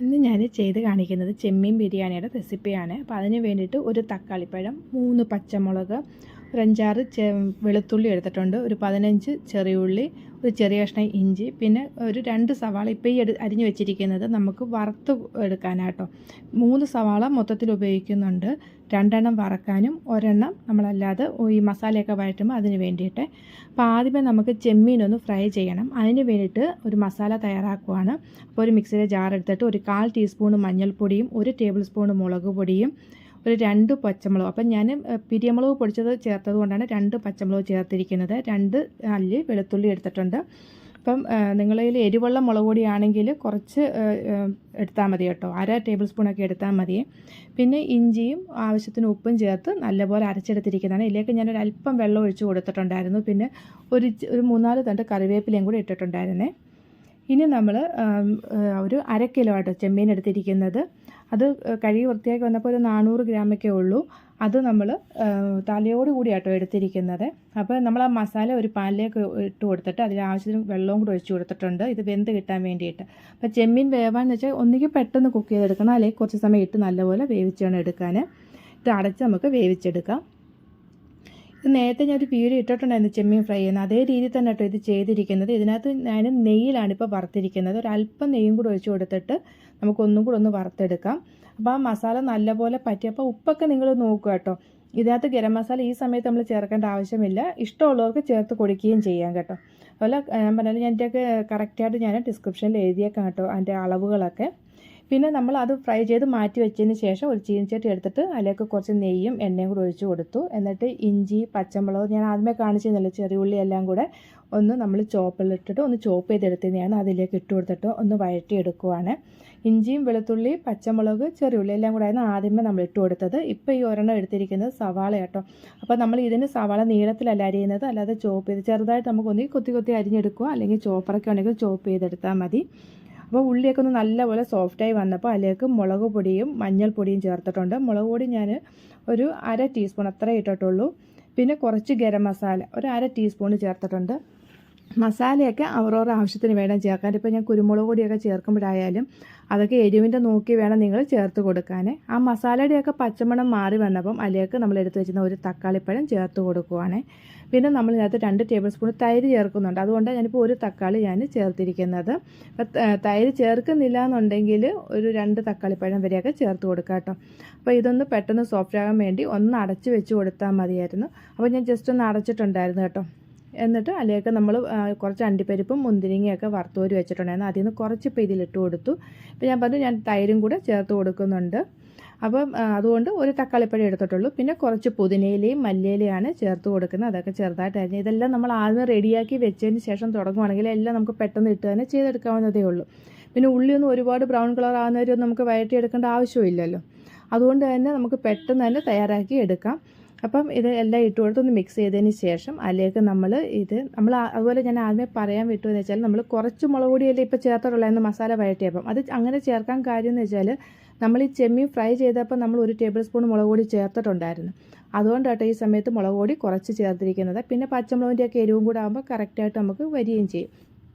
ഇന്ന് ഞാൻ ചെയ്ത് കാണിക്കുന്നത് ചെമ്മീൻ ബിരിയാണിയുടെ റെസിപ്പിയാണ്. അപ്പോൾ അതിന് വേണ്ടിയിട്ട് ഒരു തക്കാളിപ്പഴം, 3 പച്ചമുളക്, ഒരു 5-6 വെളുത്തുള്ളി എടുത്തിട്ടുണ്ട്, ഒരു 15 ചെറിയുള്ളി, ഒരു ചെറിയ കഷ്ണം ഇഞ്ചി, പിന്നെ ഒരു 2 സവാള. ഇപ്പോൾ ഈ അരിഞ്ഞ് വെച്ചിരിക്കുന്നത് നമുക്ക് വറുത്ത് എടുക്കാനാട്ടോ. 3 സവാള മൊത്തത്തിൽ ഉപയോഗിക്കുന്നുണ്ട്, 2 എണ്ണം വറക്കാനും, ഒരെണ്ണം നമ്മളല്ലാതെ ഈ മസാലയൊക്കെ വഴറ്റുമ്പോൾ അതിന് വേണ്ടിയിട്ട്. അപ്പോൾ ആദ്യമേ നമുക്ക് ചെമ്മീനൊന്ന് ഫ്രൈ ചെയ്യണം. അതിന് വേണ്ടിയിട്ട് ഒരു മസാല തയ്യാറാക്കുവാണ്. അപ്പോൾ ഒരു മിക്സിയുടെ ജാർ എടുത്തിട്ട് ഒരു 1/4 ടീസ്പൂൺ മഞ്ഞൾപ്പൊടിയും, 1 ടേബിൾ സ്പൂൺ മുളക് പൊടിയും, ഒരു 2 പച്ചമുളക്. അപ്പം ഞാൻ പിരിയമുളക് പൊടിച്ചത് ചേർത്തത് കൊണ്ടാണ് 2 പച്ചമുളക് ചേർത്തിരിക്കുന്നത്. 2 അല്ലി വെളുത്തുള്ളി എടുത്തിട്ടുണ്ട്. അപ്പം നിങ്ങളിൽ എരിവുള്ള മുളക് പൊടിയാണെങ്കിൽ കുറച്ച് എടുത്താൽ മതി കേട്ടോ, 1/2 ടേബിൾ സ്പൂണൊക്കെ എടുത്താൽ മതി. പിന്നെ ഇഞ്ചിയും ആവശ്യത്തിന് ഉപ്പും ചേർത്ത് നല്ലപോലെ അരച്ചെടുത്തിരിക്കുന്നതാണ്. ഇതിലേക്ക് ഞാനൊരു അല്പം വെള്ളം ഒഴിച്ച് കൊടുത്തിട്ടുണ്ടായിരുന്നു. പിന്നെ ഒരു 3-4 തണ്ട് കറിവേപ്പിലയും കൂടി ഇട്ടിട്ടുണ്ടായിരുന്നേ. ഇനി നമ്മൾ ഒരു 1/2 കിലോ ആട്ടോ ചെമ്മീൻ എടുത്തിരിക്കുന്നത്. അത് കഴുകി വൃത്തിയാക്കി വന്നപ്പോൾ ഒരു 400 ഗ്രാമൊക്കെ ഉള്ളൂ. അത് നമ്മൾ തലയോട് കൂടിയാട്ടോ എടുത്തിരിക്കുന്നത്. അപ്പോൾ നമ്മൾ ആ മസാല ഒരു പാനിലേക്ക് ഇട്ട് കൊടുത്തിട്ട് അതിൽ ആവശ്യത്തിന് വെള്ളവും കൂടി ഒഴിച്ച് കൊടുത്തിട്ടുണ്ട്, ഇത് വെന്ത് കിട്ടാൻ വേണ്ടിയിട്ട്. അപ്പോൾ ചെമ്മീൻ വേവാന്ന് വെച്ചാൽ ഒന്നുകിൽ പെട്ടെന്ന് കുക്ക് ചെയ്തെടുക്കണം, അല്ലെങ്കിൽ കുറച്ച് സമയം ഇട്ട് നല്ലപോലെ വേവിച്ച് വേണം എടുക്കാൻ. ഇത് അടച്ച് നമുക്ക് വേവിച്ചെടുക്കാം. നേരത്തെ ഞാനൊരു വീഡിയോ ഇട്ടിട്ടുണ്ടായിരുന്നു ചെമ്മീൻ ഫ്രൈ ചെയ്യുന്നത്, അതേ രീതിയിൽ തന്നെ കേട്ടോ ഇത് ചെയ്തിരിക്കുന്നത്. ഇതിനകത്ത് ഞാൻ നെയ്യിലാണ് ഇപ്പോൾ വറുത്തിരിക്കുന്നത്. ഒരല്പം നെയ്യും കൂടി ഒഴിച്ച് കൊടുത്തിട്ട് നമുക്കൊന്നും കൂടെ ഒന്ന് വറുത്തെടുക്കാം. അപ്പോൾ ആ മസാല നല്ലപോലെ പറ്റി. അപ്പോൾ ഉപ്പൊക്കെ നിങ്ങൾ നോക്കുക കേട്ടോ. ഇതിനകത്ത് ഗരം മസാല ഈ സമയത്ത് നമ്മൾ ചേർക്കേണ്ട ആവശ്യമില്ല, ഇഷ്ടമുള്ളവർക്ക് ചേർത്ത് കൊടുക്കുകയും ചെയ്യാം കേട്ടോ. അതുപോലെ ഞാൻ പറഞ്ഞാൽ ഞാൻ ഇതിൻ്റെയൊക്കെ കറക്റ്റായിട്ട് ഞാൻ ഡിസ്ക്രിപ്ഷനിൽ എഴുതിയേക്കാം കേട്ടോ, അതിൻ്റെ അളവുകളൊക്കെ. പിന്നെ നമ്മൾ അത് ഫ്രൈ ചെയ്ത് മാറ്റി വെച്ചതിന് ശേഷം ഒരു ചീനച്ചട്ടി എടുത്തിട്ട് അതിലേക്ക് കുറച്ച് നെയ്യും എണ്ണയും കൂടി ഒഴിച്ച് കൊടുത്തു. എന്നിട്ട് ഇഞ്ചി, പച്ചമുളക് ഞാൻ ആദ്യമേ കാണിച്ചിരുന്നല്ലോ, ചെറിയുള്ളി എല്ലാം കൂടെ ഒന്ന് നമ്മൾ ചോപ്പിലിട്ടിട്ട് ഒന്ന് ചോപ്പ് ചെയ്തെടുത്തതിനെയാണ് അതിലേക്ക് ഇട്ട് കൊടുത്തിട്ട് ഒന്ന് വഴറ്റിയെടുക്കുവാണ്. ഇഞ്ചിയും വെളുത്തുള്ളി, പച്ചമുളക്, ചെറിയുള്ളി എല്ലാം കൂടെ ആയിരുന്നു ആദ്യമേ നമ്മൾ ഇട്ട് കൊടുത്തത്. ഇപ്പോൾ ഈ ഒരെണ്ണം എടുത്തിരിക്കുന്നത് സവാള കേട്ടോ. അപ്പോൾ നമ്മൾ ഇതിന് സവാള നീളത്തിലല്ല അരിയുന്നത്, അല്ലാതെ ചോപ്പ് ചെയ്ത് ചെറുതായിട്ട് നമുക്കൊന്ന് കൊത്തി കൊത്തി അരിഞ്ഞെടുക്കുക, അല്ലെങ്കിൽ ചോപ്പറൊക്കെ ഉണ്ടെങ്കിൽ ചോപ്പ് ചെയ്തെടുത്താൽ മതി. അപ്പോൾ ഉള്ളിയൊക്കെ ഒന്ന് നല്ലപോലെ സോഫ്റ്റായി വന്നപ്പോൾ അതിലേക്ക് മുളക് പൊടിയും മഞ്ഞൾപ്പൊടിയും ചേർത്തിട്ടുണ്ട്. മുളക് പൊടി ഞാൻ ഒരു 1/2 ടീസ്പൂൺ അത്രേ ഇട്ടിട്ടുള്ളൂ. പിന്നെ കുറച്ച് ഗരം മസാല ഒരു 1/2 ടീസ്പൂൺ ചേർത്തിട്ടുണ്ട്. മസാലയൊക്കെ അവരവരുടെ ആവശ്യത്തിന് വേണം ചേർക്കാൻ. ഇപ്പോൾ ഞാൻ കുരുമുളക് പൊടിയൊക്കെ ചേർക്കുമ്പോഴായാലും അതൊക്കെ എരിവിൻ്റെ നോക്കി വേണം നിങ്ങൾ ചേർത്ത് കൊടുക്കാൻ. ആ മസാലയുടെയൊക്കെ പച്ചമണം മാറി വന്നപ്പം അതിലേക്ക് നമ്മൾ എടുത്ത് വെച്ചിരുന്ന ഒരു തക്കാളിപ്പഴം ചേർത്ത് കൊടുക്കുവാണ്. പിന്നെ നമ്മൾ ഇതിനകത്ത് 2 ടേബിൾ സ്പൂൺ തൈര് ചേർക്കുന്നുണ്ട്, അതുകൊണ്ടാണ് ഞാനിപ്പോൾ ഒരു തക്കാളി ഞാൻ ചേർത്തിരിക്കുന്നത്. തൈര് ചേർക്കുന്നില്ല എന്നുണ്ടെങ്കിൽ ഒരു 2 തക്കാളിപ്പഴം വരെയൊക്കെ ചേർത്ത് കൊടുക്കാം കേട്ടോ. അപ്പോൾ ഇതൊന്ന് പെട്ടെന്ന് സോഫ്റ്റ് ആകാൻ വേണ്ടി ഒന്ന് അടച്ച് വെച്ച് കൊടുത്താൽ മതിയായിരുന്നു. അപ്പോൾ ഞാൻ ജസ്റ്റ് ഒന്ന് അടച്ചിട്ടുണ്ടായിരുന്നു കേട്ടോ. എന്നിട്ട് അതിലേക്ക് നമ്മൾ കുറച്ച് അണ്ടിപ്പരിപ്പും മുന്തിരിങ്ങയൊക്കെ വറുത്തോരി വെച്ചിട്ടുണ്ടായിരുന്നു, അതിൽ നിന്ന് കുറച്ച് ഇപ്പോൾ ഇതിലിട്ട് കൊടുത്തു. ഇപ്പോൾ ഞാൻ പറഞ്ഞു ഞാൻ തൈരും കൂടെ ചേർത്ത് കൊടുക്കുന്നുണ്ട്. അപ്പം അതുകൊണ്ട് ഒരു തക്കാളിപ്പഴം എടുത്തിട്ടുള്ളൂ. പിന്നെ കുറച്ച് പുതിനയിലയും മല്ലിയിലയാണ് ചേർത്ത് കൊടുക്കുന്നത്, അതൊക്കെ ചെറുതായിട്ട് അരിഞ്ഞ്. ഇതെല്ലാം നമ്മൾ ആദ്യം റെഡിയാക്കി വെച്ചതിന് ശേഷം തുടങ്ങുവാണെങ്കിൽ എല്ലാം നമുക്ക് പെട്ടെന്ന് ഇട്ട് തന്നെ ചെയ്തെടുക്കാവുന്നതേ ഉള്ളൂ. പിന്നെ ഉള്ളിയൊന്നും ഒരുപാട് ബ്രൗൺ കളർ ആകുന്നവരൊന്നും നമുക്ക് വഴറ്റിയെടുക്കേണ്ട ആവശ്യമില്ലല്ലോ, അതുകൊണ്ട് തന്നെ നമുക്ക് പെട്ടെന്ന് തന്നെ തയ്യാറാക്കി എടുക്കാം. അപ്പം ഇത് എല്ലാം ഇട്ട് കൊടുത്തൊന്ന് മിക്സ് ചെയ്തതിന് ശേഷം അതിലേക്ക് നമ്മൾ അതുപോലെ ഞാൻ ആദ്യമേ പറയാൻ വിട്ടുവെന്ന് വെച്ചാൽ നമ്മൾ കുറച്ച് മുളക് പൊടിയല്ലേ ഇപ്പോൾ ചേർത്തിട്ടുള്ളതെന്ന് മസാല വഴറ്റിയപ്പം. അത് അങ്ങനെ ചേർക്കാൻ കാര്യം എന്ന് വെച്ചാൽ നമ്മൾ ഈ ചെമ്മീൻ ഫ്രൈ ചെയ്തപ്പോൾ നമ്മൾ 1 ടേബിൾ സ്പൂൺ മുളക് പൊടി ചേർത്തിട്ടുണ്ടായിരുന്നു, അതുകൊണ്ടാട്ടോ ഈ സമയത്ത് മുളക് പൊടി കുറച്ച് ചേർത്തിരിക്കുന്നത്. പിന്നെ പച്ചമുളകിൻ്റെയൊക്കെ എരിവും കൂടെ ആകുമ്പോൾ കറക്റ്റായിട്ട് നമുക്ക് വരികയും ചെയ്യും.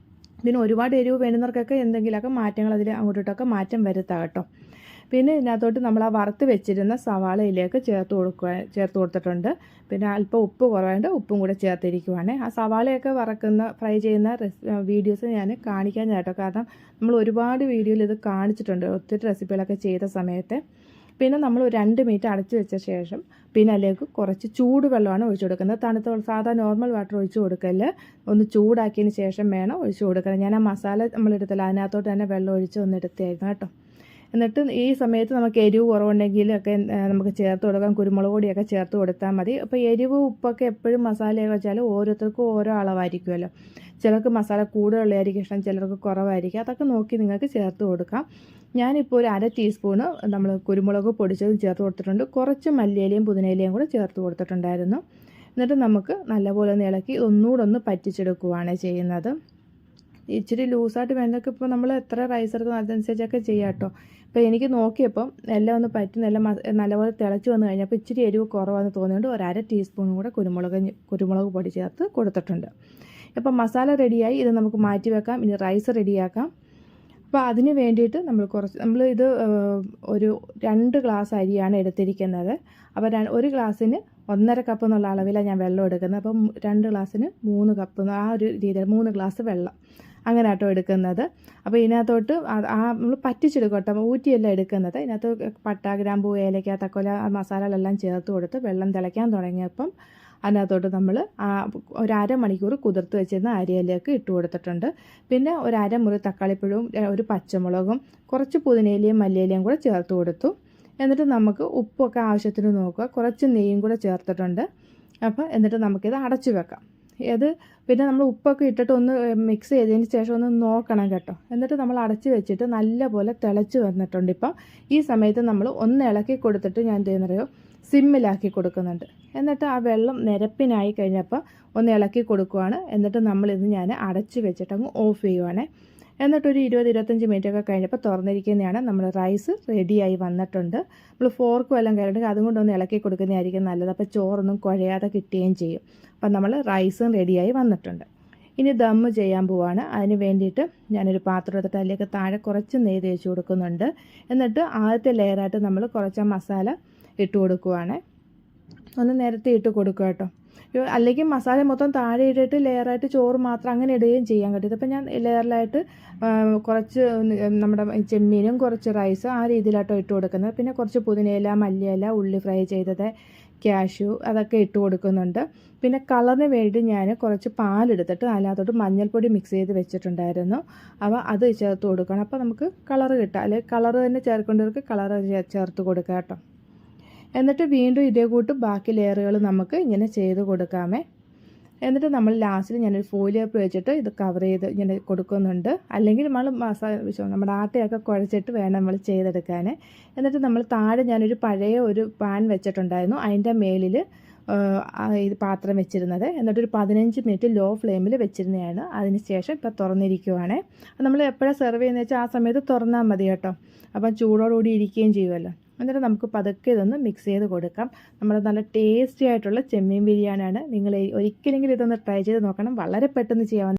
പിന്നെ ഒരുപാട് എരിവ് വേണ്ടുന്നവർക്കൊക്കെ എന്തെങ്കിലുമൊക്കെ മാറ്റങ്ങൾ അതിൽ അങ്ങോട്ടോട്ടൊക്കെ മാറ്റം വരുത്താം കേട്ടോ. പിന്നെ ഇതിനകത്തോട്ട് നമ്മൾ ആ വറുത്ത് വെച്ചിരുന്ന സവാളയിലേക്ക് ചേർത്ത് കൊടുത്തിട്ടുണ്ട്. പിന്നെ അല്പം ഉപ്പ് കുറവായിട്ട് ഉപ്പും കൂടെ ചേർത്തിരിക്കുവാണ്. ആ സവാളയൊക്കെ ഫ്രൈ ചെയ്യുന്ന വീഡിയോസ് ഞാൻ കാണിക്കാൻ കേട്ടോ, കാരണം നമ്മൾ ഒരുപാട് വീഡിയോയിൽ ഇത് കാണിച്ചിട്ടുണ്ട്, ഒത്തിരി റെസിപ്പികളൊക്കെ ചെയ്ത സമയത്ത്. പിന്നെ നമ്മൾ ഒരു 2 മിനിറ്റ് അടച്ചു വെച്ച ശേഷം പിന്നെ അതിലേക്ക് കുറച്ച് ചൂടുവെള്ളമാണ് ഒഴിച്ചു കൊടുക്കുന്നത്. തണുത്ത സാധാ നോർമൽ വാട്ടർ ഒഴിച്ചു കൊടുക്കല്, ഒന്ന് ചൂടാക്കിയതിന് ശേഷം വേണം ഒഴിച്ചു കൊടുക്കാൻ. ഞാൻ ആ മസാല നമ്മളെടുത്തല്ല അതിനകത്തോട്ട് തന്നെ വെള്ളം ഒഴിച്ച് ഒന്ന് എടുത്തായിരുന്നു കേട്ടോ. എന്നിട്ട് ഈ സമയത്ത് നമുക്ക് എരിവ് കുറവുണ്ടെങ്കിലൊക്കെ നമുക്ക് ചേർത്ത് കൊടുക്കാം, കുരുമുളക് പൊടിയൊക്കെ ചേർത്ത് കൊടുത്താൽ മതി. അപ്പോൾ എരിവ് ഉപ്പൊക്കെ എപ്പോഴും മസാലയൊക്കെ വെച്ചാൽ ഓരോരുത്തർക്കും ഓരോ അളവായിരിക്കുമല്ലോ. ചിലർക്ക് മസാല കൂടുതലുള്ളതായിരിക്കും ഇഷ്ടം, ചിലർക്ക് കുറവായിരിക്കും, അതൊക്കെ നോക്കി നിങ്ങൾക്ക് ചേർത്ത് കൊടുക്കാം. ഞാനിപ്പോൾ ഒരു 1/2 ടീസ്പൂണ് നമ്മൾ കുരുമുളക് പൊടിച്ചതും ചേർത്ത് കൊടുത്തിട്ടുണ്ട്, കുറച്ച് മല്ലിയിലയും പുതിനയിലയും കൂടെ ചേർത്ത് കൊടുത്തിട്ടുണ്ടായിരുന്നു. എന്നിട്ട് നമുക്ക് നല്ലപോലെ ഒന്ന് ഇളക്കി ഒന്നുകൂടെ ഒന്ന് പറ്റിച്ചെടുക്കുകയാണ് ചെയ്യുന്നത്. ഇച്ചിരി ലൂസായിട്ട് വേണ്ടതൊക്കെ ഇപ്പോൾ നമ്മൾ എത്ര റൈസ് എടുക്കും അതനുസരിച്ചൊക്കെ ചെയ്യാം കേട്ടോ. അപ്പോൾ എനിക്ക് നോക്കിയപ്പം എല്ലാം ഒന്ന് പറ്റി നല്ലപോലെ തിളച്ച് വന്നു കഴിഞ്ഞപ്പോൾ ഇച്ചിരി എരിവ് കുറവാണെന്ന് തോന്നിയുകൊണ്ട് ഒരു 1/2 ടീസ്പൂണും കൂടെ കുരുമുളക് പൊടി ചേർത്ത് കൊടുത്തിട്ടുണ്ട്. അപ്പോൾ മസാല റെഡിയായി, ഇത് നമുക്ക് മാറ്റി വെക്കാം. ഇനി റൈസ് റെഡിയാക്കാം. അപ്പോൾ അതിന് വേണ്ടിയിട്ട് നമ്മൾ ഇത് ഒരു 2 ഗ്ലാസ് അരിയാണ് എടുത്തിരിക്കുന്നത്. അപ്പോൾ 1 ഗ്ലാസ്സിന് 1.5 കപ്പ് എന്നുള്ള അളവിലാണ് ഞാൻ വെള്ളം എടുക്കുന്നത്. അപ്പം 2 ഗ്ലാസ്സിന് 3 കപ്പ് ആ ഒരു രീതിയിൽ 3 ഗ്ലാസ് വെള്ളം അങ്ങനെ ആട്ടോ എടുക്കുന്നത്. അപ്പോൾ ഇതിനകത്തോട്ട് നമ്മൾ പറ്റിച്ചെടുക്കും കേട്ടോ, ഊറ്റിയല്ല എടുക്കുന്നത്. ഇതിനകത്ത് പട്ട, ഗ്രാമ്പൂ, ഏലക്ക, തക്കോല മസാലകളെല്ലാം ചേർത്ത് കൊടുത്ത് വെള്ളം തിളയ്ക്കാൻ തുടങ്ങിയപ്പം അതിനകത്തോട്ട് നമ്മൾ ഒരു അരമണിക്കൂർ കുതിർത്ത് വെച്ചിരുന്ന അരിയിലേക്ക് ഇട്ട് കൊടുത്തിട്ടുണ്ട്. പിന്നെ ഒരു അരമുറി തക്കാളിപ്പഴവും ഒരു പച്ചമുളകും കുറച്ച് പുതിനയിലയും മല്ലിയിലയും കൂടെ ചേർത്ത് കൊടുത്തു. എന്നിട്ട് നമുക്ക് ഉപ്പൊക്കെ ആവശ്യത്തിന് നോക്കുക, കുറച്ച് നെയ്യും കൂടെ ചേർത്തിട്ടുണ്ട്. അപ്പോൾ എന്നിട്ട് നമുക്കിത് അടച്ചു വെക്കാം. പിന്നെ നമ്മൾ ഉപ്പൊക്കെ ഇട്ടിട്ട് ഒന്ന് മിക്സ് ചെയ്തതിന് ശേഷം ഒന്ന് നോക്കണം കേട്ടോ. എന്നിട്ട് നമ്മൾ അടച്ച് വെച്ചിട്ട് നല്ലപോലെ തിളച്ച് വന്നിട്ടുണ്ട്. ഇപ്പം ഈ സമയത്ത് നമ്മൾ ഒന്ന് ഇളക്കി കൊടുത്തിട്ട് ഞാൻ എന്ത് ചെയ്യുന്നറിയോ, സിമ്മിലാക്കി കൊടുക്കുന്നുണ്ട്. എന്നിട്ട് ആ വെള്ളം നിരപ്പിനായി കഴിഞ്ഞപ്പോൾ ഒന്ന് ഇളക്കി കൊടുക്കുവാണ്. എന്നിട്ട് ഞാൻ അടച്ച് വെച്ചിട്ട് അങ്ങ് ഓഫ് ചെയ്യുവാണ്. എന്നിട്ടൊരു 20-25 മിനിറ്റൊക്കെ കഴിഞ്ഞപ്പോൾ തുറന്നിരിക്കുന്നതാണ്. നമ്മൾ റൈസ് റെഡിയായി വന്നിട്ടുണ്ട്. നമ്മൾ ഫോർക്ക് വല്ലതും കയറിയിട്ട് അതുകൊണ്ടൊന്ന് ഇളക്കി കൊടുക്കുന്നതായിരിക്കും നല്ലത്. അപ്പോൾ ചോറൊന്നും കുഴയാതെ കിട്ടുകയും ചെയ്യും. അപ്പം നമ്മൾ റൈസും റെഡിയായി വന്നിട്ടുണ്ട്. ഇനി ദമ്മ് ചെയ്യാൻ പോവാണ്. അതിന് വേണ്ടിയിട്ട് ഞാനൊരു പാത്രം എടുത്തിട്ട് അതിലേക്ക് താഴെ കുറച്ച് നെയ്യ് തേച്ച് കൊടുക്കുന്നുണ്ട്. എന്നിട്ട് ആദ്യത്തെ ലെയറായിട്ട് നമ്മൾ കുറച്ച് മസാല ഇട്ട് കൊടുക്കുവാണ്. ഒന്ന് നിരത്തി ഇട്ട് കൊടുക്കുക കേട്ടോ. അല്ലെങ്കിൽ മസാല മൊത്തം താഴെ ഇട്ടിട്ട് ലെയറായിട്ട് ചോറ് മാത്രം അങ്ങനെ ഇടുകയും ചെയ്യാൻ കഴിയും. അപ്പോൾ ഞാൻ ലെയറിലായിട്ട് കുറച്ച് നമ്മുടെ ചെമ്മീനും കുറച്ച് റൈസ് ആ രീതിയിലാട്ടോ ഇട്ട് കൊടുക്കുന്നത്. പിന്നെ കുറച്ച് പുതിനയില, മല്ലിയില, ഉള്ളി ഫ്രൈ ചെയ്തത്, ക്യാഷ്യൂ അതൊക്കെ ഇട്ട് കൊടുക്കുന്നുണ്ട്. പിന്നെ കളറിന് വേണ്ടി ഞാൻ കുറച്ച് പാലെടുത്തിട്ട് അതിനകത്തോട്ട് മഞ്ഞൾപ്പൊടി മിക്സ് ചെയ്ത് വെച്ചിട്ടുണ്ടായിരുന്നു. അപ്പോൾ അത് ചേർത്ത് കൊടുക്കണം. അപ്പോൾ നമുക്ക് കളറ് കിട്ടുക. അല്ലെങ്കിൽ കളറ് തന്നെ ചേർക്കേണ്ടവർക്ക് കളറ് ചേർത്ത് കൊടുക്കുക കേട്ടോ. എന്നിട്ട് വീണ്ടും ഇതേ കൂട്ട് ബാക്കി ലെയറുകൾ നമുക്ക് ഇങ്ങനെ ചെയ്ത് കൊടുക്കാമേ. എന്നിട്ട് നമ്മൾ ലാസ്റ്റിൽ ഞാനൊരു ഫോയിൽ പേപ്പർ വെച്ചിട്ട് ഇത് കവർ ചെയ്ത് ഇങ്ങനെ കൊടുക്കുന്നുണ്ട്. അല്ലെങ്കിൽ നമ്മൾ നമ്മുടെ ആട്ടയൊക്കെ കുഴച്ചിട്ട് വേണം നമ്മൾ ചെയ്തെടുക്കാൻ. എന്നിട്ട് നമ്മൾ താഴെ ഞാനൊരു പഴയ ഒരു പാൻ വെച്ചിട്ടുണ്ടായിരുന്നു. അതിൻ്റെ മേലിൽ ഇത് പാത്രം വെച്ചിരുന്നത്. എന്നിട്ടൊരു 15 മിനിറ്റ് ലോ ഫ്ലെയിമിൽ വെച്ചിരുന്നതാണ്. അതിന് ശേഷം ഇപ്പോൾ തുറന്നിരിക്കുവാണ്. നമ്മൾ എപ്പോഴാണ് സെർവ് ചെയ്യുന്നത് വെച്ചാൽ ആ സമയത്ത് തുറന്നാൽ മതി കേട്ടോ. അപ്പം ചൂടോടുകൂടി ഇരിക്കുകയും ചെയ്യുമല്ലോ. എന്നിട്ട് നമുക്ക് പതുക്കെ ഇതൊന്ന് മിക്സ് ചെയ്ത് കൊടുക്കാം. നമ്മുടെ നല്ല ടേസ്റ്റി ആയിട്ടുള്ള ചെമ്മീൻ ബിരിയാണിയാണ്. നിങ്ങൾ ഒരിക്കലെങ്കിലും ഇതൊന്ന് ട്രൈ ചെയ്ത് നോക്കണം. വളരെ പെട്ടെന്ന് ചെയ്യാൻ